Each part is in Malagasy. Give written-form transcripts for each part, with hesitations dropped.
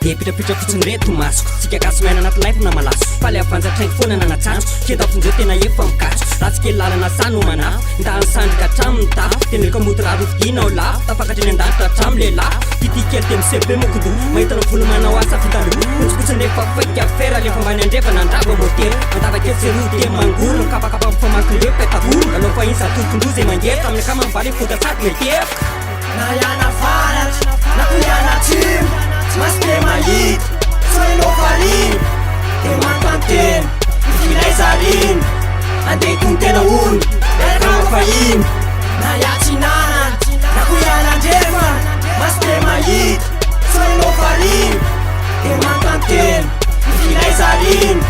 Pitrapitra fotsiny reto masoko tsika gasy maina anaty laipo na malaso faly avanjatraingy foana nanatsanjoko kedafin'izao tena efa mikatso ratsy kely lalana sano manafo ndahany sandrika hatramin'ny tafo tenelika moty raha roviginao lafo tafakatra eny an-danitra hatramy lehilahy tity kely temy CP mokodo mahita ny volo manao asa fitalo fotsifotsiny rehefa faika fera lefa mbany andrefa nandrava motera mandava-kely seroa de mangoro kapakapa famakin'ireo petagoro alao fa iny zatokondro zay mangeritra amin'ny kama mivaly fotatsako metera na iana faratra na ko iana atsimo mas te mahita so ianao fariny de mantantena mifilaizariny andeha tony tena ono miaraka mafahiny na iatsinana na ko iana andrefa mas te mahita so ianao fariny de mantantena mifilaizariny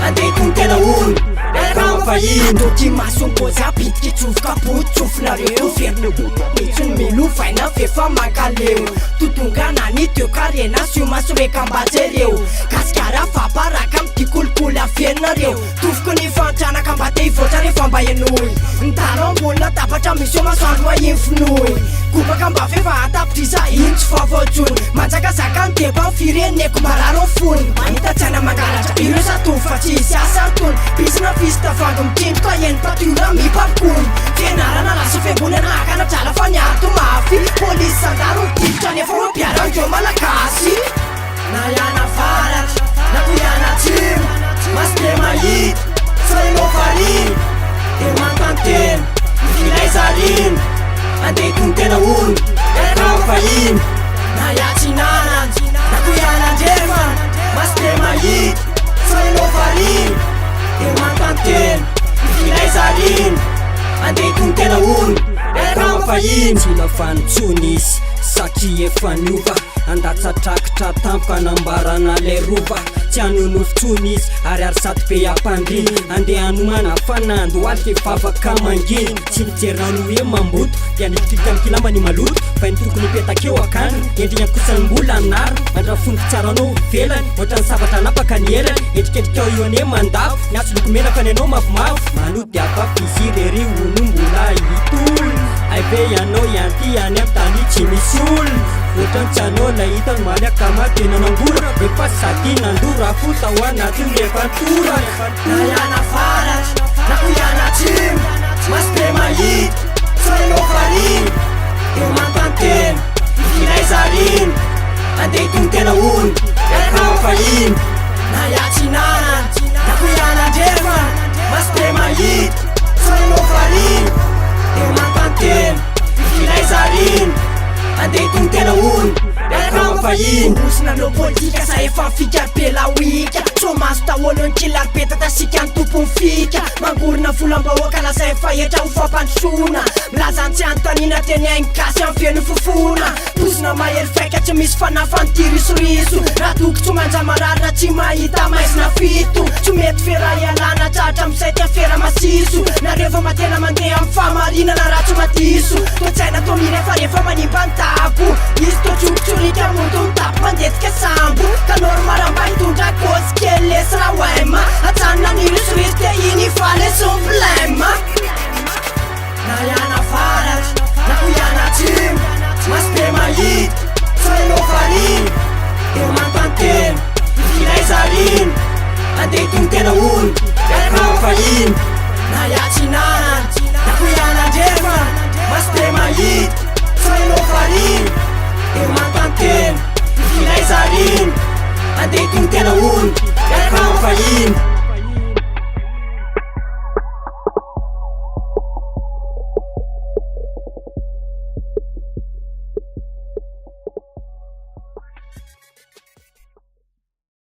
andeha tony tena ono miaraka mafahiny ndoty masompozy apitika tsofoka potsofonareo ferneo mitsony milovaina fefa mankaleo totongana ny teo karena sio maso reka ambajereo kasikara faparaka amty kolikoly afiennareo tofoko ny fantranaka ambate ivoatra rehefa mba enoy ntaro ambolina tapatra misy o masoandro aimfinoy kopaka mba fefa atapitrisa iny tsy favaotsony manjaka zaka ntepa fireneko mararo fony mahita tsaina mangalatra ireo satovy fa tsisy asantony bisina fistafando mitendrika eny patiora mipapikony fianarana lasa fiambonana akanadrala fa niato mafy polisy sandaro mitiditra nefa ro mpiarandreo malagasy na iana faratra na ko iana atsimo mas te mahita so ianao fariny de mantantena mifilaizariny andeha tony tena ono miaraka mafahiny na iatsinana na ko iana andrefa mas te mahita so ianao fariny de mantantena mifilaizariny andeha tony tena ono miaraka mafahiny tsy lafanitsony izy satria efa niova andatsatrakitra tampoka anambarana le rova tsy anonofontsony izy ary saty be ampandriny andeha anomana fanando alika evavaka manginy tsy mijerina hoe mamboto dia nitrika mikilamba ny maloto fa ny tokony petakeo akandrony endriny ankosany mbola naro andrafoniko tsara anao velany ohatra ny sabatra napaka ny elany endrikendrikao io ane mandavo ny aso lokomena fa ny anao mavomavo maloty apafizirery onombola itolo aive ianao ianty any am tany tsy misy olona ohatrany tsy anao nahitany maly akamatena nangora efa sady nandora fota ho anatiny lefantora na iana faratra na ko iana atsimo mas te mahita so ianao fariny de mantantena mifilaizariny andeha tony tena ono miaraka mafahiny na iatsinana na ko iana andrefa mas te mahita so ianao fariny de mantantena mifilaizariny andeha tony tena ono miaraka mafahiny osina politika sa efa fikapela wika so maso taolo ny kilaripeta tasika ny tompony fika mangorona volam-bahoaka lasa efa etra ho fampandrosona milazany tsy antanina teny ainy gasy amin'ny feno fofona posina mahery faika tsy misy fanafany ty risoriso raha toko tsy manja mararina tsy mahita maizina fito tsy mety fera ialana tratra misaita fera masiso na rehefa matena mandeha amin'ny famarinana raha tsy madiso totsaina tominy efa rehefa manimba ny tapo izy totsokotsorika moto mitapo mandetika sambo kanoro maramba hitondra kosy kely lesy raha oaima atsanina ny risoriso te iny fale somplema na iana faratra na ko iana atsimo mas te mahita so ianao fariny de mantantena mifilaizariny andeha tony tena ono miaraka mafahiny na iatsinana na ko iana andrefa mas te mahita so ianao fariny de mantantena mifilaizariny andeha tony tena ono miaraka mafahiny